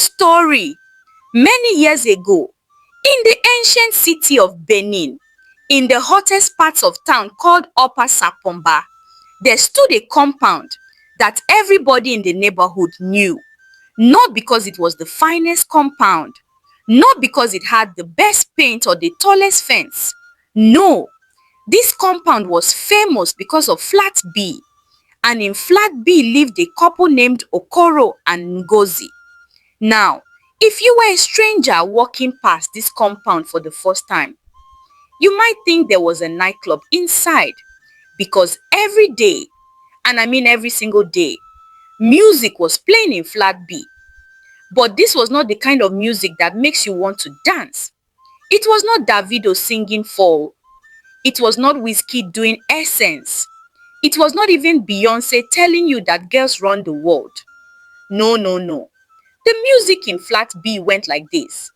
story. Many years ago, in the ancient city of Benin, in the hottest parts of town called Upper Sapomba, there stood a compound that everybody in the neighborhood knew. Not because it was the finest compound, not because it had the best paint or the tallest fence. No, this compound was famous because of Flat B, and in Flat B lived a couple named Okoro and Ngozi. Now, if you were a stranger walking past this compound for the first time, you might think there was a nightclub inside, because every day, and I mean every single day, music was playing in Flat B. But this was not the kind of music that makes you want to dance. It was not Davido singing Fall. It was not Whiskey doing Essence. It was not even Beyonce telling you that girls run the world. No, no, no. The music in Flat B went like this.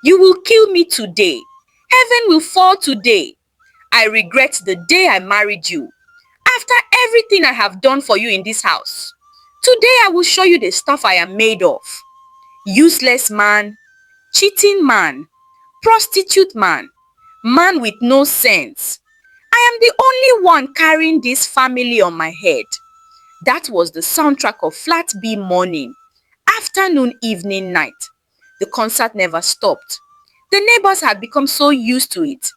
You will kill me today. Heaven will fall today. I regret the day I married you. After everything I have done for you in this house, today I will show you the stuff I am made of. Useless man, cheating man, prostitute man, man with no sense. I am the only one carrying this family on my head. That was the soundtrack of Flat B morning, afternoon, evening, night. The concert never stopped. The neighbors had become so used to it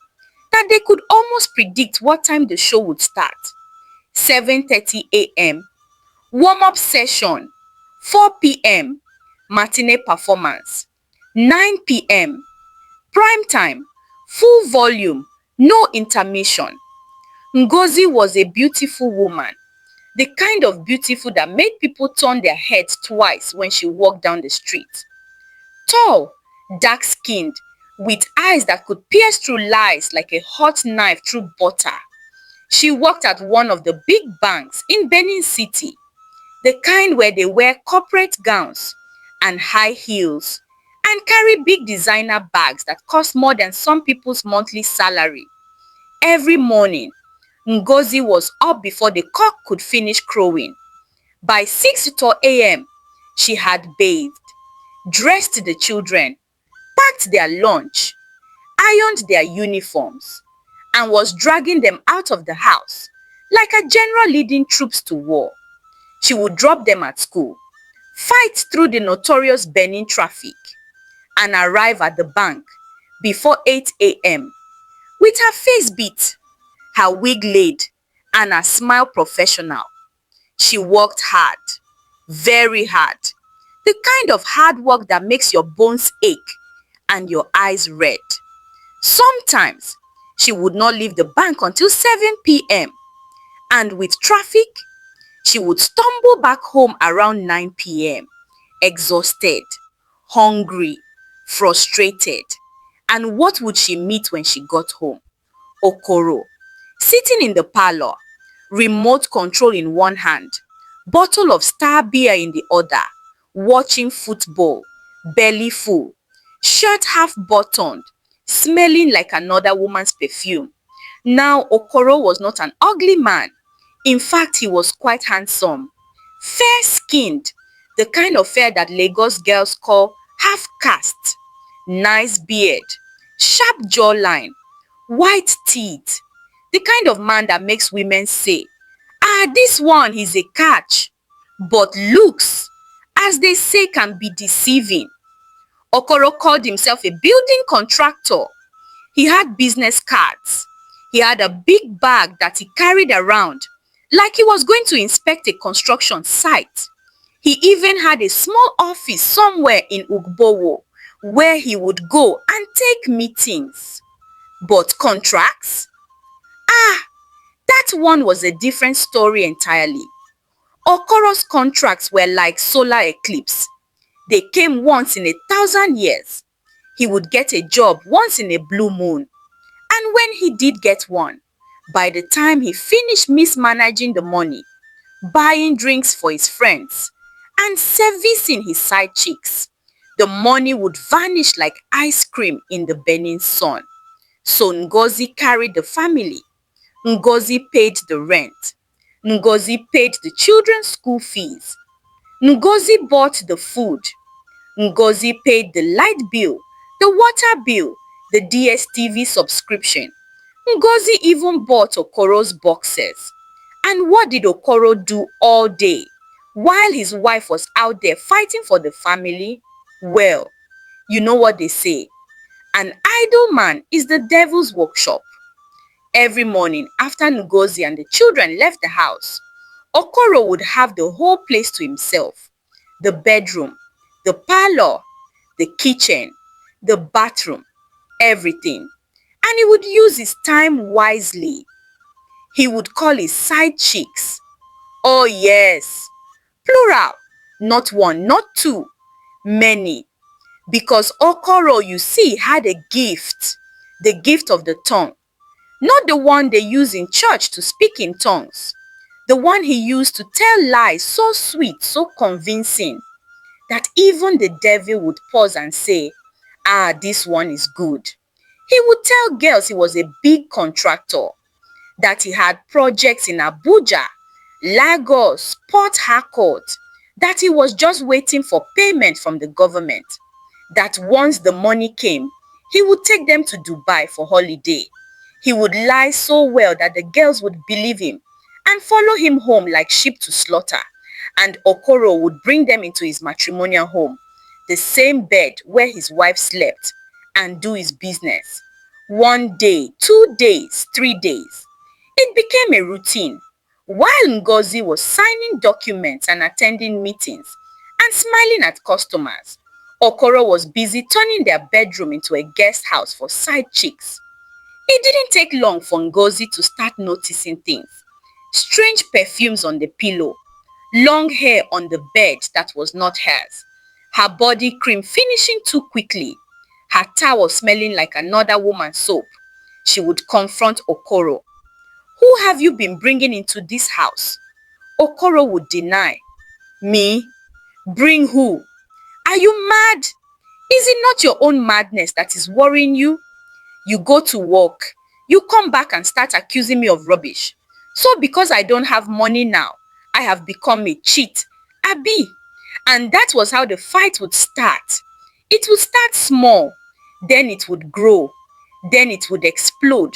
that they could almost predict what time the show would start. 7:30 a.m. warm-up session. 4 p.m. matinee performance. 9 p.m. prime time, full volume, no intermission. Ngozi was a beautiful woman, the kind of beautiful that made people turn their heads twice when she walked down the street. Tall, dark-skinned, with eyes that could pierce through lies like a hot knife through butter. She worked at one of the big banks in Benin City, the kind where they wear corporate gowns and high heels and carry big designer bags that cost more than some people's monthly salary. Every morning, Ngozi was up before the cock could finish crowing. By 6:00 a.m., she had bathed, dressed the children, packed their lunch, ironed their uniforms, and was dragging them out of the house like a general leading troops to war. She would drop them at school, fight through the notorious Benin traffic, and arrive at the bank before 8 a.m. with her face beat, her wig laid, and her smile professional. She worked hard, very hard, the kind of hard work that makes your bones ache and your eyes red. Sometimes, she would not leave the bank until 7 p.m. and with traffic, she would stumble back home around 9 p.m. exhausted, hungry, frustrated. And what would she meet when she got home? Okoro, sitting in the parlor, remote control in one hand, bottle of star beer in the other, watching football, belly full, shirt half buttoned, smelling like another woman's perfume. Now Okoro was not an ugly man. In fact, he was quite handsome, fair-skinned, the kind of fair that Lagos girls call half-caste, nice beard, sharp jawline, white teeth, the kind of man that makes women say, "Ah, this one is a catch." But looks, as they say, can be deceiving. Okoro called himself a building contractor. He had business cards. He had a big bag that he carried around like he was going to inspect a construction site. He even had a small office somewhere in Ugbowo where he would go and take meetings. But contracts? Ah, that one was a different story entirely. Okoro's contracts were like solar eclipse. They came once in 1,000 years. He would get a job once in a blue moon. And when he did get one, by the time he finished mismanaging the money, buying drinks for his friends, and servicing his side chicks, the money would vanish like ice cream in the burning sun. So Ngozi carried the family. Ngozi paid the rent. Ngozi paid the children's school fees. Ngozi bought the food. Ngozi paid the light bill, the water bill, the DSTV subscription. Ngozi even bought Okoro's boxes. And what did Okoro do all day while his wife was out there fighting for the family? Well, you know what they say. An idle man is the devil's workshop. Every morning after Ngozi and the children left the house, Okoro would have the whole place to himself. The bedroom, the parlor, the kitchen, the bathroom, everything. And he would use his time wisely. He would call his side chicks. Oh yes, plural, not one, not two, many. Because Okoro, you see, had a gift, the gift of the tongue. Not the one they use in church to speak in tongues. The one he used to tell lies so sweet, so convincing, that even the devil would pause and say, ah, this one is good. He would tell girls he was a big contractor, that he had projects in Abuja, Lagos, Port Harcourt, that he was just waiting for payment from the government, that once the money came, he would take them to Dubai for holiday. He would lie so well that the girls would believe him and follow him home like sheep to slaughter, and Okoro would bring them into his matrimonial home, the same bed where his wife slept, and do his business. 1 day, 2 days, 3 days. It became a routine. While Ngozi was signing documents and attending meetings and smiling at customers, Okoro was busy turning their bedroom into a guest house for side chicks. It didn't take long for Ngozi to start noticing things. Strange perfumes on the pillow, long hair on the bed that was not hers, her body cream finishing too quickly, her towel smelling like another woman's soap. She would confront Okoro. Who have you been bringing into this house? Okoro would deny. Me? Bring who? Are you mad? Is it not your own madness that is worrying you? You go to work, you come back and start accusing me of rubbish. So because I don't have money now, I have become a cheat, Abi. And that was how the fight would start. It would start small, then it would grow, then it would explode,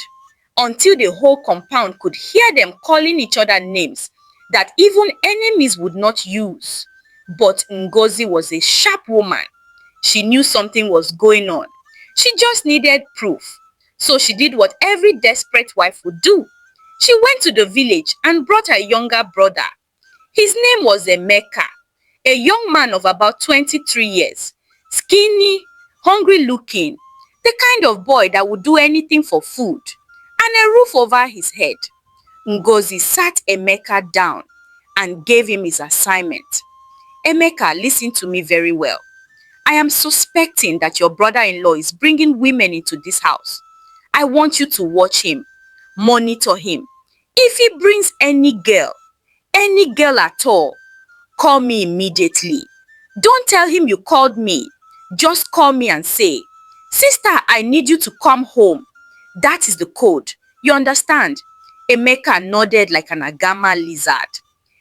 until the whole compound could hear them calling each other names that even enemies would not use. But Ngozi was a sharp woman. She knew something was going on. She just needed proof. So she did what every desperate wife would do. She went to the village and brought her younger brother. His name was Emeka, a young man of about 23 years, skinny, hungry looking, the kind of boy that would do anything for food, and a roof over his head. Ngozi sat Emeka down and gave him his assignment. Emeka, listen to me very well. I am suspecting that your brother-in-law is bringing women into this house. I want you to watch him, monitor him. If he brings any girl at all, call me immediately. Don't tell him you called me. Just call me and say, sister, I need you to come home. That is the code. You understand? Emeka nodded like an agama lizard.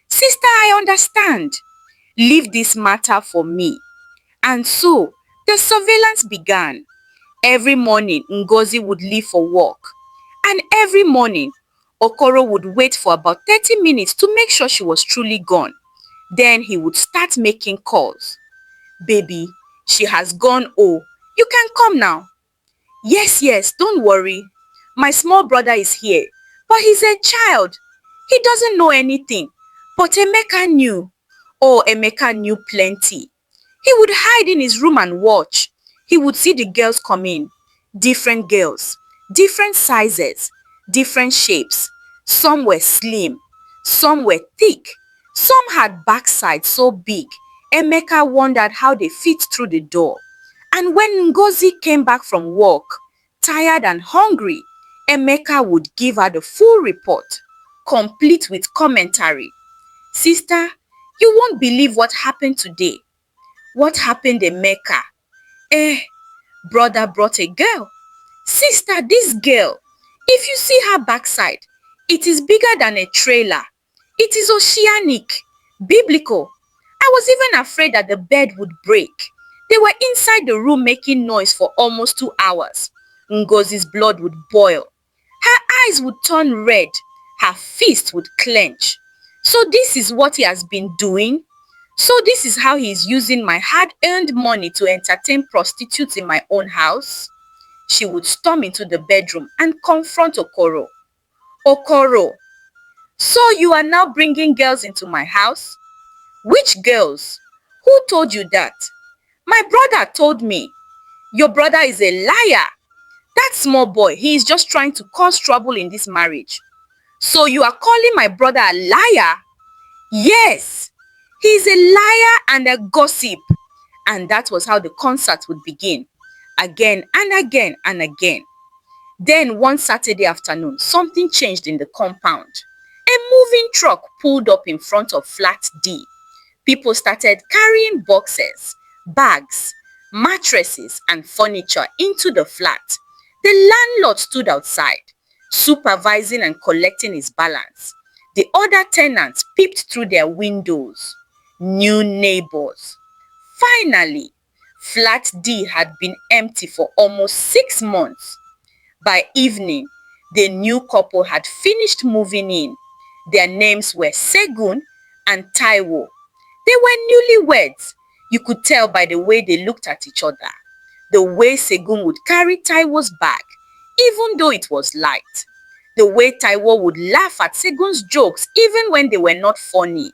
Sister, I understand. Leave this matter for me. And so, the surveillance began. Every morning, Ngozi would leave for work. And every morning, Okoro would wait for about 30 minutes to make sure she was truly gone. Then he would start making calls. Baby, she has gone. Oh, you can come now. Yes, don't worry. My small brother is here, but he's a child. He doesn't know anything. But Emeka knew. Oh, Emeka knew plenty. He would hide in his room and watch. He would see the girls come in. Different girls, different sizes, different shapes. Some were slim, some were thick, some had backsides so big, Emeka wondered how they fit through the door. And when Ngozi came back from work, tired and hungry, Emeka would give her the full report, complete with commentary. Sister, you won't believe what happened today. What happened, Emeka? Brother brought a girl. Sister, this girl, if you see her backside, it is bigger than a trailer. It is oceanic, biblical. I was even afraid that the bed would break. They were inside the room making noise for almost 2 hours. Ngozi's blood would boil. Her eyes would turn red. Her fist would clench. So this is what he has been doing? So this is how he is using my hard-earned money to entertain prostitutes in my own house? She would storm into the bedroom and confront Okoro. Okoro, so you are now bringing girls into my house? Which girls? Who told you that? My brother told me. Your brother is a liar. That small boy, he is just trying to cause trouble in this marriage. So you are calling my brother a liar? Yes, he is a liar and a gossip. And that was how the concert would begin. Again and again and again. Then one Saturday afternoon, something changed in the compound. A moving truck pulled up in front of Flat D. People started carrying boxes, bags, mattresses, and furniture into the flat. The landlord stood outside, supervising and collecting his balance. The other tenants peeped through their windows. New neighbors. Finally, Flat D had been empty for almost 6 months. By evening, the new couple had finished moving in. Their names were Segun and Taiwo. They were newlyweds. You could tell by the way they looked at each other. The way Segun would carry Taiwo's bag, even though it was light. The way Taiwo would laugh at Segun's jokes even when they were not funny.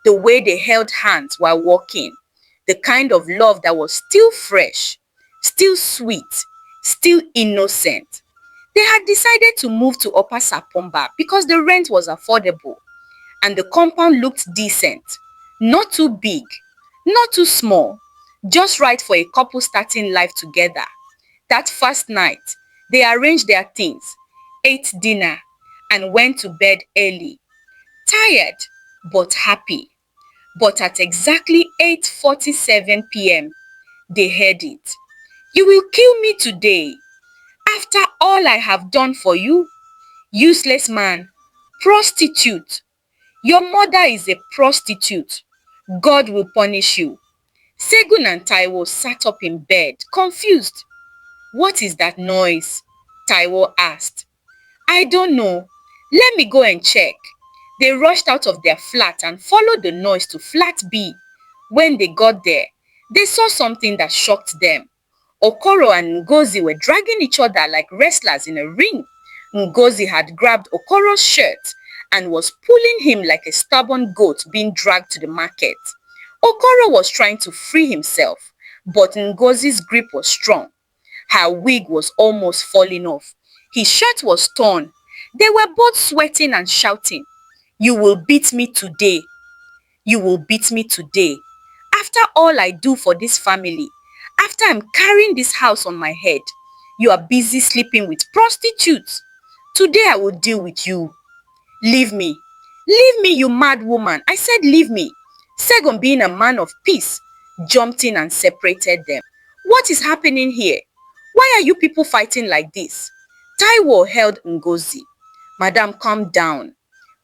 The way they held hands while walking. The kind of love that was still fresh, still sweet, still innocent. They had decided to move to Upper Sapomba because the rent was affordable and the compound looked decent. Not too big, not too small, just right for a couple starting life together. That first night, they arranged their things, ate dinner, and went to bed early. Tired, but happy. But at exactly 8:47 p.m., they heard it. You will kill me today. After all I have done for you, useless man, prostitute. Your mother is a prostitute. God will punish you. Segun and Taiwo sat up in bed, confused. What is that noise? Taiwo asked. I don't know. Let me go and check. They rushed out of their flat and followed the noise to flat B. When they got there, they saw something that shocked them. Okoro and Ngozi were dragging each other like wrestlers in a ring. Ngozi had grabbed Okoro's shirt and was pulling him like a stubborn goat being dragged to the market. Okoro was trying to free himself, but Ngozi's grip was strong. Her wig was almost falling off. His shirt was torn. They were both sweating and shouting, "You will beat me today. You will beat me today. After all I do for this family, after I'm carrying this house on my head, you are busy sleeping with prostitutes. Today I will deal with you. Leave me. Leave me, you mad woman. I said leave me." Segun, being a man of peace, jumped in and separated them. What is happening here? Why are you people fighting like this? Taiwo held Ngozi. Madam, calm down.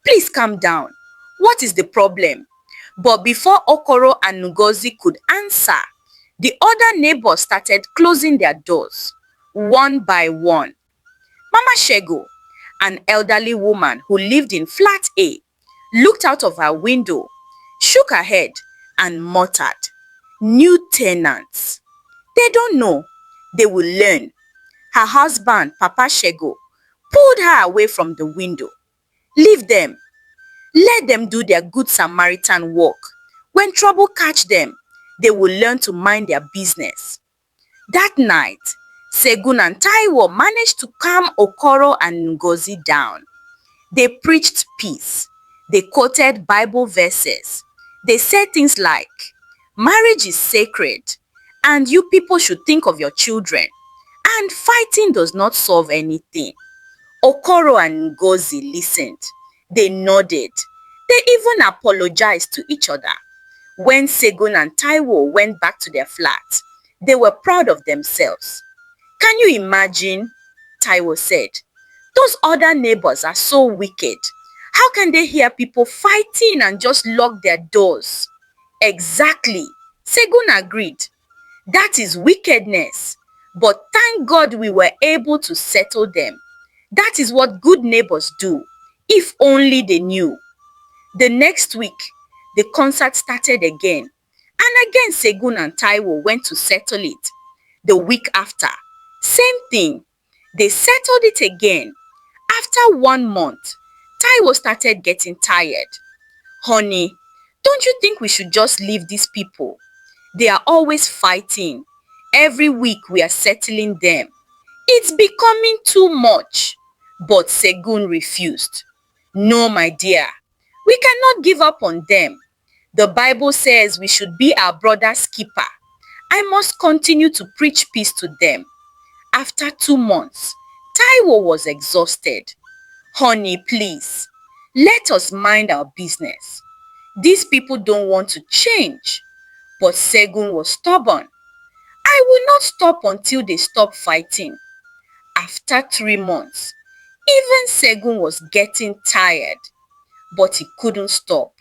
Please calm down. What is the problem? But before Okoro and Ngozi could answer, the other neighbors started closing their doors, one by one. Mama Shego, an elderly woman who lived in flat A, looked out of her window, shook her head, and muttered, "New tenants. They don't know. They will learn." Her husband, Papa Shego, pulled her away from the window. "Leave them. Let them do their good Samaritan work. When trouble catch them, they will learn to mind their business." That night, Segun and Taiwo managed to calm Okoro and Ngozi down. They preached peace. They quoted Bible verses. They said things like, "Marriage is sacred, and you people should think of your children, and fighting does not solve anything." Okoro and Ngozi listened. They nodded. They even apologized to each other. When Segun and Taiwo went back to their flat, they were proud of themselves. "Can you imagine?" Taiwo said. "Those other neighbors are so wicked. How can they hear people fighting and just lock their doors?" "Exactly," Segun agreed. That is wickedness. But thank God we were able to settle them. That is what good neighbors do, if only they knew. The next week, the concert started again. And again Segun and Taiwo went to settle it. The week after, same thing. They settled it again. After 1 month, Taiwo started getting tired. Honey, don't you think we should just leave these people? They are always fighting. Every week we are settling them. It's becoming too much. But Segun refused. No, my dear. We cannot give up on them. The Bible says we should be our brother's keeper. I must continue to preach peace to them. After 2 months, Taiwo was exhausted. Honey, please, let us mind our business. These people don't want to change. But Segun was stubborn. I will not stop until they stop fighting. After 3 months, even Segun was getting tired. But he couldn't stop.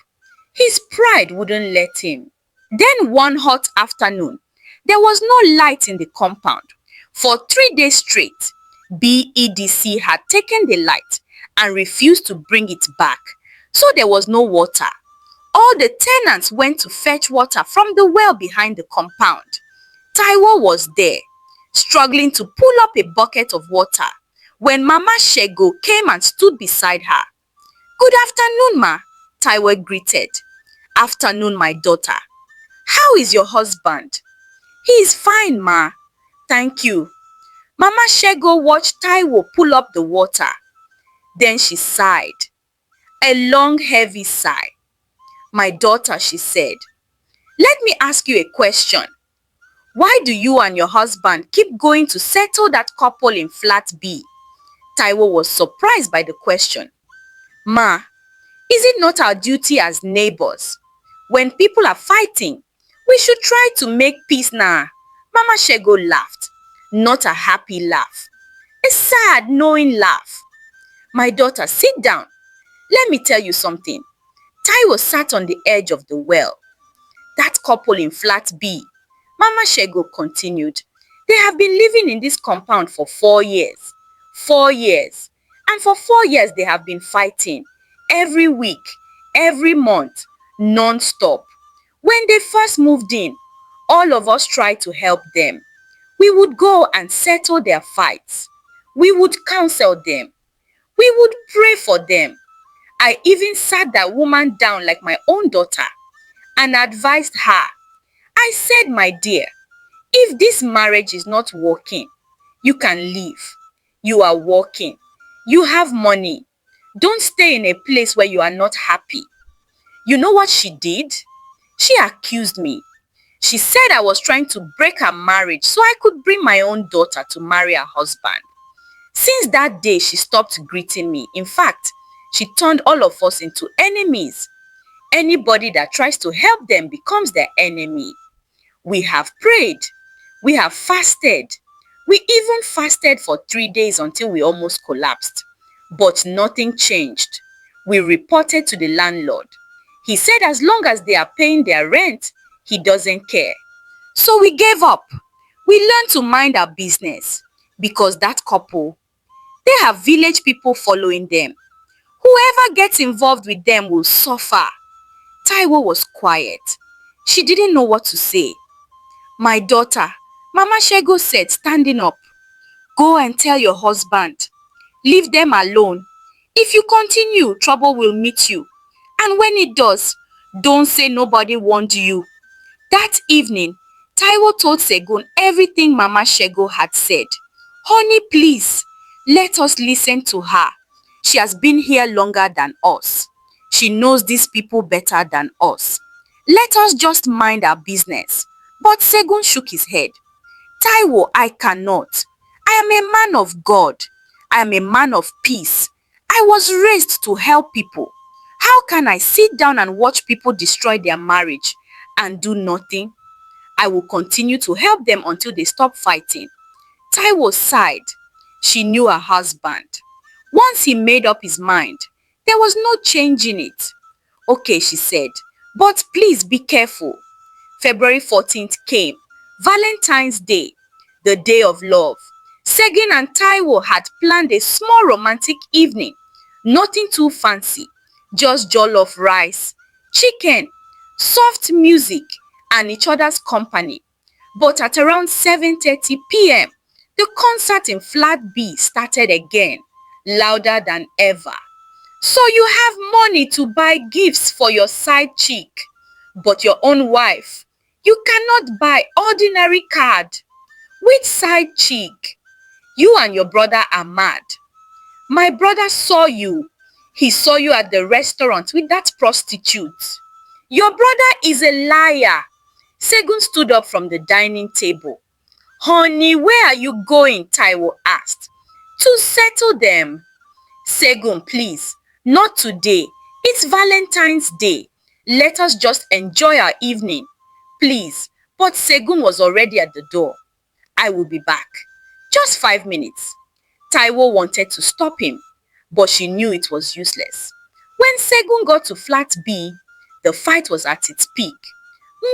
His pride wouldn't let him. Then one hot afternoon, there was no light in the compound. For 3 days straight, BEDC had taken the light and refused to bring it back. So there was no water. All the tenants went to fetch water from the well behind the compound. Taiwo was there, struggling to pull up a bucket of water, when Mama Shego came and stood beside her. "Good afternoon, ma," Taiwo greeted. "Afternoon, my daughter. How is your husband?" "He is fine, ma. Thank you." Mama Shego watched Taiwo pull up the water. Then she sighed. A long, heavy sigh. "My daughter," she said, "let me ask you a question. Why do you and your husband keep going to settle that couple in flat B?" Taiwo was surprised by the question. "Ma, is it not our duty as neighbors? When people are fighting, we should try to make peace now." Mama Shego laughed. Not a happy laugh. A sad, knowing laugh. "My daughter, sit down. Let me tell you something." Taiwo sat on the edge of the well. "That couple in flat B," Mama Shego continued, "they have been living in this compound for 4 years. 4 years. And for 4 years they have been fighting. Every week, every month, non-stop. When they first moved in, all of us tried to help them. We would go and settle their fights. We would counsel them. We would pray for them. I even sat that woman down like my own daughter and advised her. I said, 'My dear, if this marriage is not working, you can leave. You are working. You have money. Don't stay in a place where you are not happy.' You know what she did? She accused me. She said I was trying to break her marriage so I could bring my own daughter to marry her husband. Since that day, she stopped greeting me. In fact, she turned all of us into enemies. Anybody that tries to help them becomes their enemy. We have prayed. We have fasted. We even fasted for 3 days until we almost collapsed. But nothing changed. We reported to the landlord. He said as long as they are paying their rent, he doesn't care. So we gave up. We learned to mind our business because that couple, they have village people following them. Whoever gets involved with them will suffer." Taiwo was quiet. She didn't know what to say. "My daughter," Mama Shego said, standing up, "go and tell your husband. Leave them alone. If you continue, trouble will meet you. And when it does, don't say nobody warned you." That evening, Taiwo told Segun everything Mama Shego had said. "Honey, please, let us listen to her. She has been here longer than us. She knows these people better than us. Let us just mind our business." But Segun shook his head. "Taiwo, I cannot. I am a man of God. I am a man of peace. I was raised to help people. How can I sit down and watch people destroy their marriage and do nothing? I will continue to help them until they stop fighting." Taiwo sighed. She knew her husband. Once he made up his mind, there was no changing it. "Okay," she said, "but please be careful." February 14th came. Valentine's Day, the day of love. Segin and Taiwo had planned a small romantic evening. Nothing too fancy, just jollof rice, chicken, soft music, and each other's company. But at around 7:30 p.m., the concert in Flat B started again, louder than ever. So you have money to buy gifts for your side chick, but your own wife, you cannot buy ordinary card. Which side chick? You and your brother are mad. My brother saw you. He saw you at the restaurant with that prostitute. Your brother is a liar. Segun stood up from the dining table. Honey, where are you going? Taiwo asked. To settle them. Segun, please, not today. It's Valentine's Day. Let us just enjoy our evening. Please. But Segun was already at the door. I will be back. Just 5 minutes. Taiwo wanted to stop him, but she knew it was useless. When Segun got to Flat B, the fight was at its peak.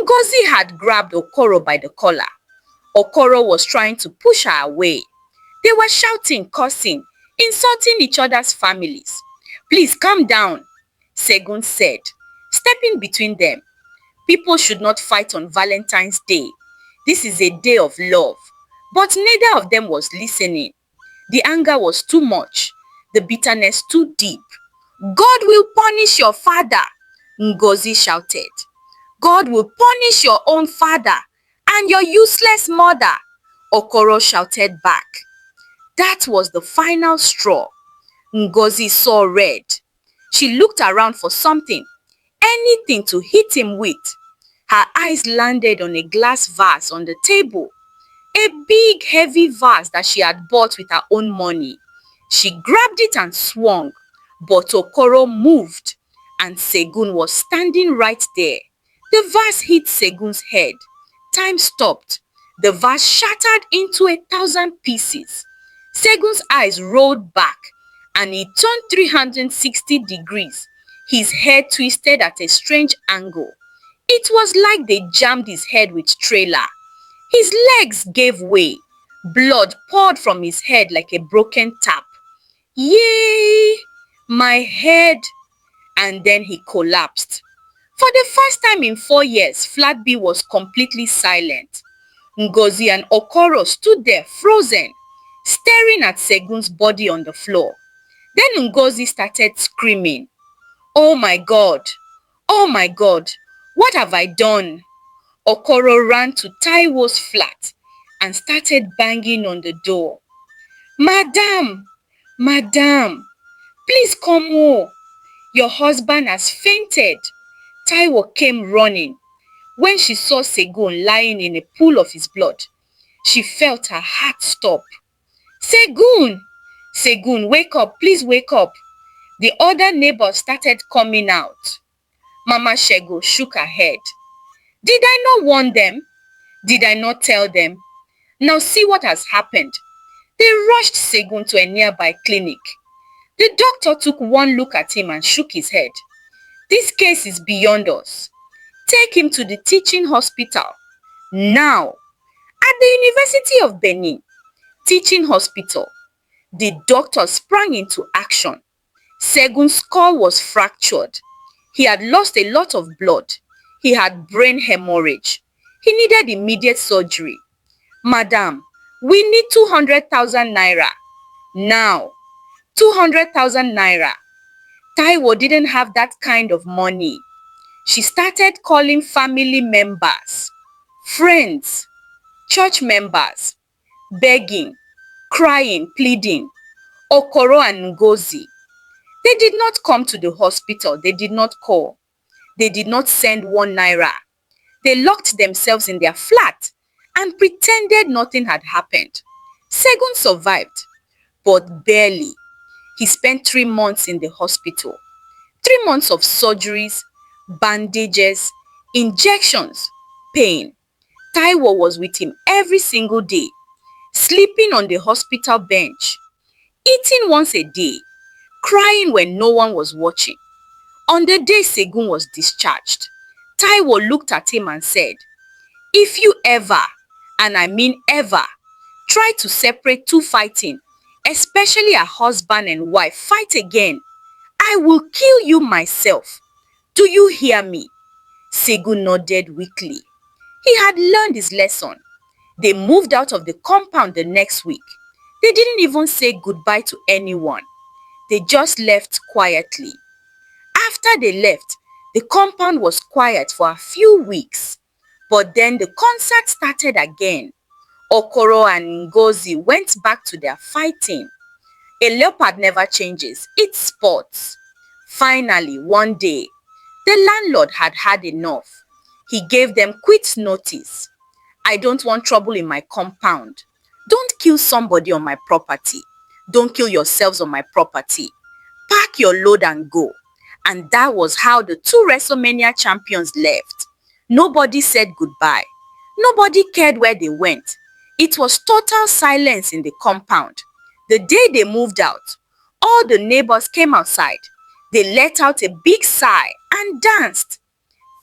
Ngozi had grabbed Okoro by the collar. Okoro was trying to push her away. They were shouting, cursing, insulting each other's families. Please calm down, Segun said, stepping between them. People should not fight on Valentine's Day. This is a day of love. But neither of them was listening. The anger was too much, the bitterness too deep. God will punish your father, Ngozi shouted. God will punish your own father and your useless mother, Okoro shouted back. That was the final straw. Ngozi saw red. She looked around for something, anything to hit him with. Her eyes landed on a glass vase on the table. A big heavy vase that she had bought with her own money. She grabbed it and swung, but Okoro moved, and Segun was standing right there. The vase hit Segun's head. Time stopped. The vase shattered into 1,000 pieces. Segun's eyes rolled back, and he turned 360 degrees. His head twisted at a strange angle. It was like they jammed his head with trailer. His legs gave way. Blood poured from his head like a broken tap. Yay! My head! And then he collapsed. For the first time in 4 years, Flat B was completely silent. Ngozi and Okoro stood there frozen, staring at Segun's body on the floor. Then Ngozi started screaming. Oh my God! Oh my God! What have I done? Okoro ran to Taiwo's flat and started banging on the door. Madam! Madam! Please come home. Your husband has fainted. Taiwo came running. When she saw Segun lying in a pool of his blood, she felt her heart stop. Segun! Segun, wake up, please wake up. The other neighbors started coming out. Mama Shego shook her head. Did I not warn them? Did I not tell them? Now see what has happened. They rushed Segun to a nearby clinic. The doctor took one look at him and shook his head. This case is beyond us. Take him to the teaching hospital. Now, at the University of Benin Teaching Hospital, the doctor sprang into action. Segun's skull was fractured. He had lost a lot of blood. He had brain hemorrhage. He needed immediate surgery. Madam, we need 200,000 naira. Now, 200,000 naira. Taiwo didn't have that kind of money. She started calling family members, friends, church members, begging, crying, pleading. Okoro and Ngozi. They did not come to the hospital. They did not call. They did not send 1 naira. They locked themselves in their flat and pretended nothing had happened. Segun survived, but barely. He spent 3 months in the hospital. 3 months of surgeries, bandages, injections, pain. Taiwo was with him every single day, sleeping on the hospital bench, eating once a day, crying when no one was watching. On the day Segun was discharged, Taiwo looked at him and said, if you ever, and I mean ever, try to separate two fighting, especially a husband and wife fight again, I will kill you myself. Do you hear me? Segun nodded weakly. He had learned his lesson. They moved out of the compound the next week. They didn't even say goodbye to anyone. They just left quietly. After they left, the compound was quiet for a few weeks. But then the concert started again. Okoro and Ngozi went back to their fighting. A leopard never changes, it spots. Finally, one day, the landlord had had enough. He gave them quit notice. I don't want trouble in my compound. Don't kill somebody on my property. Don't kill yourselves on my property. Pack your load and go. And that was how the two WrestleMania champions left. Nobody said goodbye. Nobody cared where they went. It was total silence in the compound. The day they moved out, all the neighbors came outside. They let out a big sigh and danced.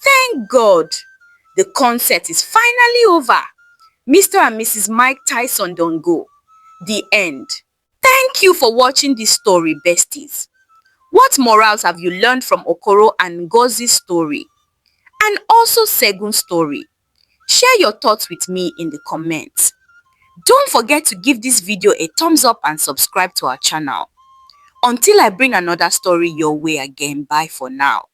Thank God! The concert is finally over. Mr. and Mrs. Mike Tyson don't go. The end. Thank you for watching this story, besties. What morals have you learned from Okoro and Ngozi's story? And also Segun's story? Share your thoughts with me in the comments. Don't forget to give this video a thumbs up and subscribe to our channel. Until I bring another story your way again, bye for now.